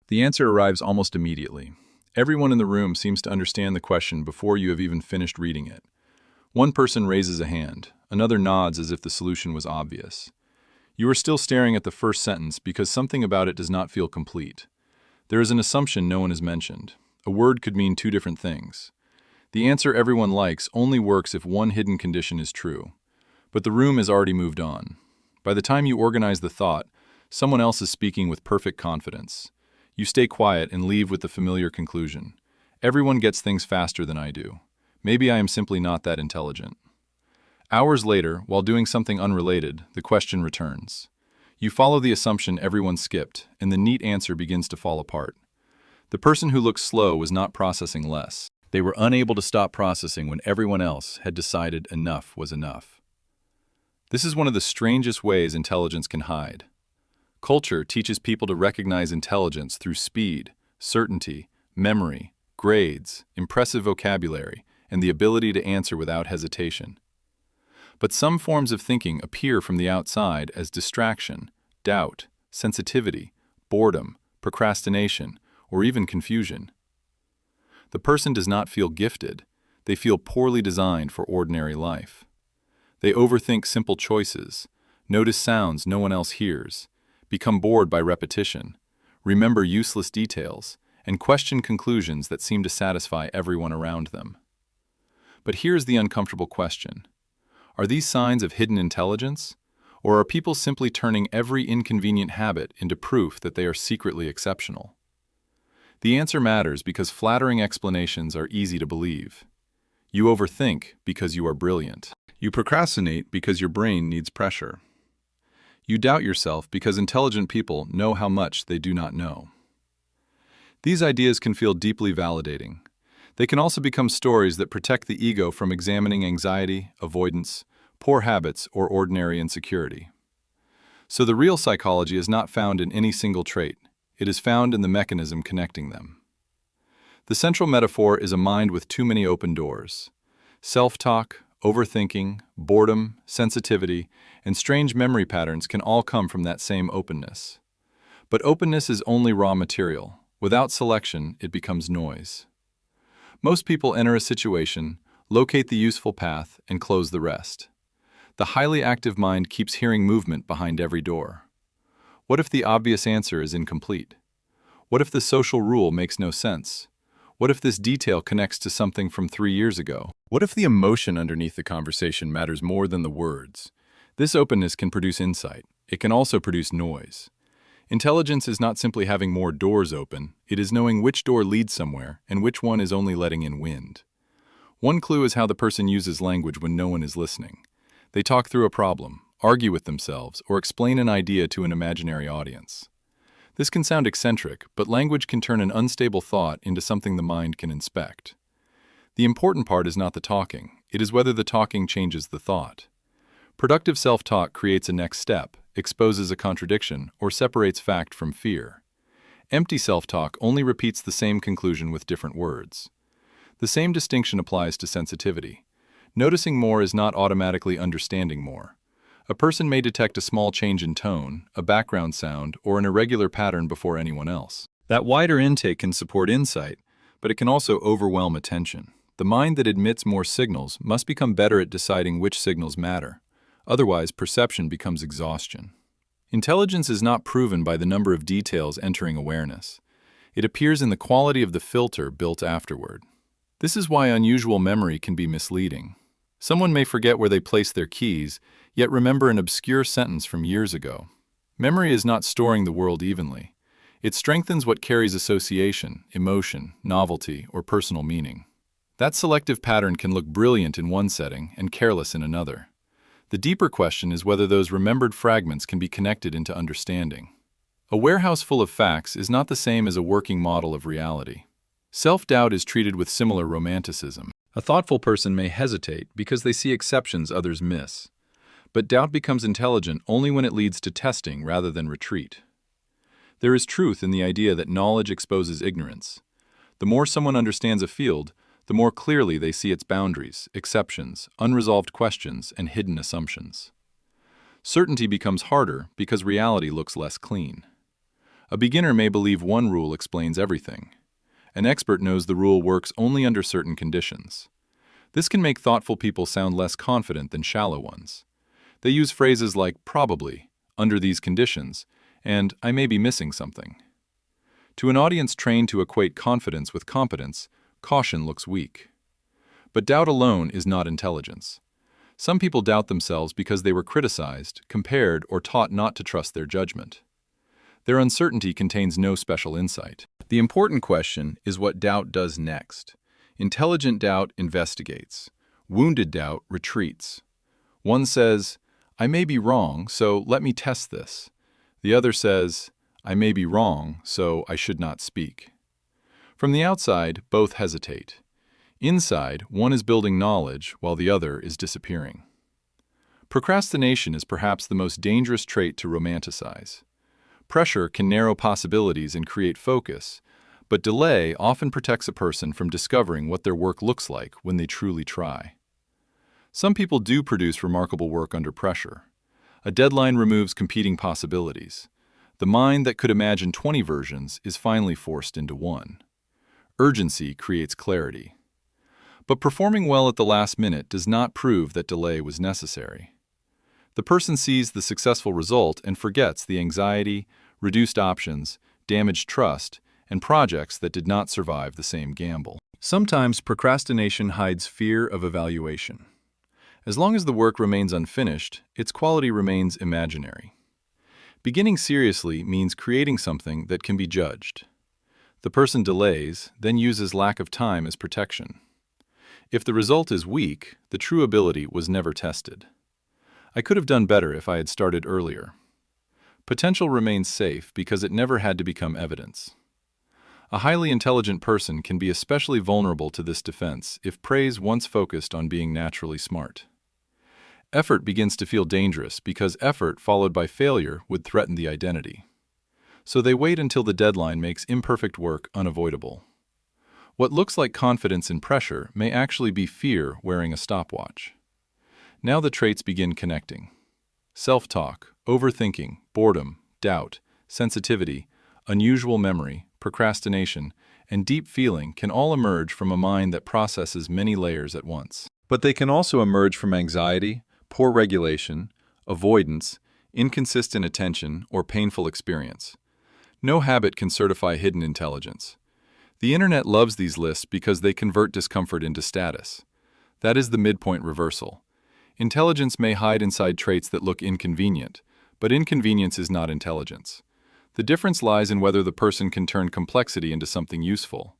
The answer arrives almost immediately. Everyone in the room seems to understand the question before you have even finished reading it. One person raises a hand, another nods as if the solution was obvious. You are still staring at the first sentence because something about it does not feel complete. There is an assumption no one has mentioned. A word could mean two different things. The answer everyone likes only works if one hidden condition is true. But the room has already moved on. By the time you organize the thought, someone else is speaking with perfect confidence. You stay quiet and leave with the familiar conclusion. Everyone gets things faster than I do. Maybe I am simply not that intelligent. Hours later, while doing something unrelated, the question returns. You follow the assumption everyone skipped, and the neat answer begins to fall apart. The person who looked slow was not processing less. They were unable to stop processing when everyone else had decided enough was enough. This is one of the strangest ways intelligence can hide. Culture teaches people to recognize intelligence through speed, certainty, memory, grades, impressive vocabulary, and the ability to answer without hesitation. But some forms of thinking appear from the outside as distraction, doubt, sensitivity, boredom, procrastination, or even confusion. The person does not feel gifted, they feel poorly designed for ordinary life. They overthink simple choices, notice sounds no one else hears, become bored by repetition, remember useless details, and question conclusions that seem to satisfy everyone around them. But here's the uncomfortable question. Are these signs of hidden intelligence? Or are people simply turning every inconvenient habit into proof that they are secretly exceptional? The answer matters because flattering explanations are easy to believe. You overthink because you are brilliant. You procrastinate because your brain needs pressure. You doubt yourself because intelligent people know how much they do not know. These ideas can feel deeply validating. They can also become stories that protect the ego from examining anxiety, avoidance, poor habits, or ordinary insecurity. So the real psychology is not found in any single trait. It is found in the mechanism connecting them. The central metaphor is a mind with too many open doors. Self-talk, overthinking, boredom, sensitivity, and strange memory patterns can all come from that same openness. But openness is only raw material. Without selection, it becomes noise. Most people enter a situation, locate the useful path, and close the rest. The highly active mind keeps hearing movement behind every door. What if the obvious answer is incomplete? What if the social rule makes no sense? What if this detail connects to something from 3 years ago? What if the emotion underneath the conversation matters more than the words? This openness can produce insight. It can also produce noise. Intelligence is not simply having more doors open, it is knowing which door leads somewhere and which one is only letting in wind. One clue is how the person uses language when no one is listening. They talk through a problem, argue with themselves, or explain an idea to an imaginary audience. This can sound eccentric, but language can turn an unstable thought into something the mind can inspect. The important part is not the talking, it is whether the talking changes the thought. Productive self-talk creates a next step, exposes a contradiction, or separates fact from fear. Empty self-talk only repeats the same conclusion with different words. The same distinction applies to sensitivity. Noticing more is not automatically understanding more. A person may detect a small change in tone, a background sound, or an irregular pattern before anyone else. That wider intake can support insight, but it can also overwhelm attention. The mind that admits more signals must become better at deciding which signals matter. Otherwise, perception becomes exhaustion. Intelligence is not proven by the number of details entering awareness. It appears in the quality of the filter built afterward. This is why unusual memory can be misleading. Someone may forget where they placed their keys, yet remember an obscure sentence from years ago. Memory is not storing the world evenly. It strengthens what carries association, emotion, novelty, or personal meaning. That selective pattern can look brilliant in one setting and careless in another. The deeper question is whether those remembered fragments can be connected into understanding. A warehouse full of facts is not the same as a working model of reality. Self-doubt is treated with similar romanticism. A thoughtful person may hesitate because they see exceptions others miss. But doubt becomes intelligent only when it leads to testing rather than retreat. There is truth in the idea that knowledge exposes ignorance. The more someone understands a field, the more clearly they see its boundaries, exceptions, unresolved questions, and hidden assumptions. Certainty becomes harder because reality looks less clean. A beginner may believe one rule explains everything. An expert knows the rule works only under certain conditions. This can make thoughtful people sound less confident than shallow ones. They use phrases like probably, under these conditions, and I may be missing something. To an audience trained to equate confidence with competence, caution looks weak. But doubt alone is not intelligence. Some people doubt themselves because they were criticized, compared, or taught not to trust their judgment. Their uncertainty contains no special insight. The important question is what doubt does next. Intelligent doubt investigates. Wounded doubt retreats. One says, I may be wrong, so let me test this. The other says, I may be wrong, so I should not speak. From the outside, both hesitate. Inside, one is building knowledge while the other is disappearing. Procrastination is perhaps the most dangerous trait to romanticize. Pressure can narrow possibilities and create focus, but delay often protects a person from discovering what their work looks like when they truly try. Some people do produce remarkable work under pressure. A deadline removes competing possibilities. The mind that could imagine 20 versions is finally forced into one. Urgency creates clarity. But performing well at the last minute does not prove that delay was necessary. The person sees the successful result and forgets the anxiety, reduced options, damaged trust, and projects that did not survive the same gamble. Sometimes procrastination hides fear of evaluation. As long as the work remains unfinished, its quality remains imaginary. Beginning seriously means creating something that can be judged. The person delays, then uses lack of time as protection. If the result is weak, the true ability was never tested. I could have done better if I had started earlier. Potential remains safe because it never had to become evidence. A highly intelligent person can be especially vulnerable to this defense if praise once focused on being naturally smart. Effort begins to feel dangerous because effort followed by failure would threaten the identity. So they wait until the deadline makes imperfect work unavoidable. What looks like confidence in pressure may actually be fear wearing a stopwatch. Now the traits begin connecting. Self-talk, overthinking, boredom, doubt, sensitivity, unusual memory, procrastination, and deep feeling can all emerge from a mind that processes many layers at once. But they can also emerge from anxiety, poor regulation, avoidance, inconsistent attention, or painful experience. No habit can certify hidden intelligence. The internet loves these lists because they convert discomfort into status. That is the midpoint reversal. Intelligence may hide inside traits that look inconvenient, but inconvenience is not intelligence. The difference lies in whether the person can turn complexity into something useful.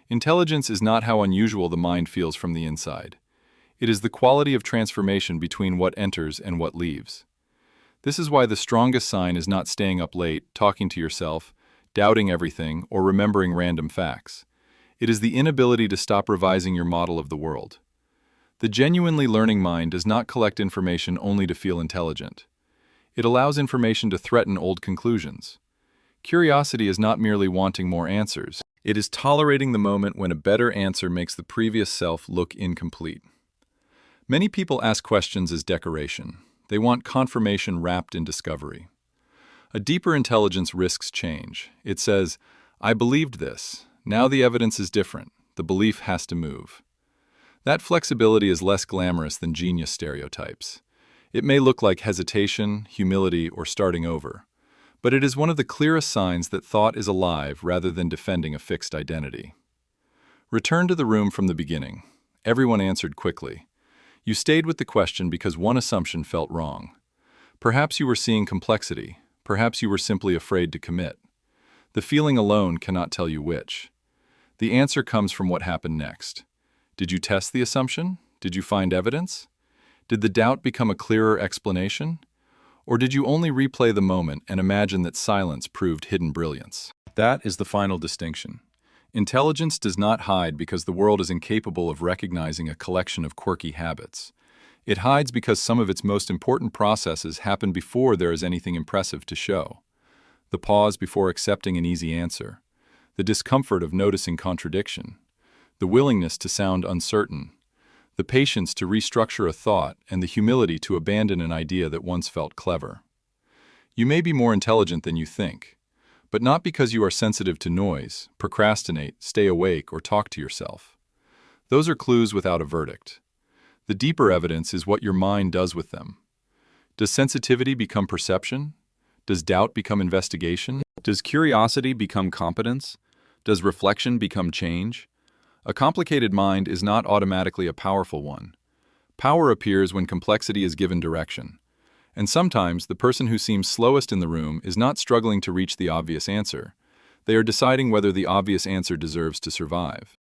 Intelligence is not how unusual the mind feels from the inside. It is the quality of transformation between what enters and what leaves. This is why the strongest sign is not staying up late, talking to yourself, doubting everything, or remembering random facts. It is the inability to stop revising your model of the world. The genuinely learning mind does not collect information only to feel intelligent. It allows information to threaten old conclusions. Curiosity is not merely wanting more answers. It is tolerating the moment when a better answer makes the previous self look incomplete. Many people ask questions as decoration. They want confirmation wrapped in discovery. A deeper intelligence risks change. It says, I believed this. Now the evidence is different. The belief has to move. That flexibility is less glamorous than genius stereotypes. It may look like hesitation, humility, or starting over, but it is one of the clearest signs that thought is alive rather than defending a fixed identity. Return to the room from the beginning. Everyone answered quickly. You stayed with the question because one assumption felt wrong. Perhaps you were seeing complexity. Perhaps you were simply afraid to commit. The feeling alone cannot tell you which. The answer comes from what happened next. Did you test the assumption? Did you find evidence? Did the doubt become a clearer explanation? Or did you only replay the moment and imagine that silence proved hidden brilliance? That is the final distinction. Intelligence does not hide because the world is incapable of recognizing a collection of quirky habits. It hides because some of its most important processes happen before there is anything impressive to show. The pause before accepting an easy answer, the discomfort of noticing contradiction, the willingness to sound uncertain, the patience to restructure a thought, and the humility to abandon an idea that once felt clever. You may be more intelligent than you think, but not because you are sensitive to noise, procrastinate, stay awake, or talk to yourself. Those are clues without a verdict. The deeper evidence is what your mind does with them. Does sensitivity become perception? Does doubt become investigation? Does curiosity become competence? Does reflection become change? A complicated mind is not automatically a powerful one. Power appears when complexity is given direction. And sometimes the person who seems slowest in the room is not struggling to reach the obvious answer. They are deciding whether the obvious answer deserves to survive.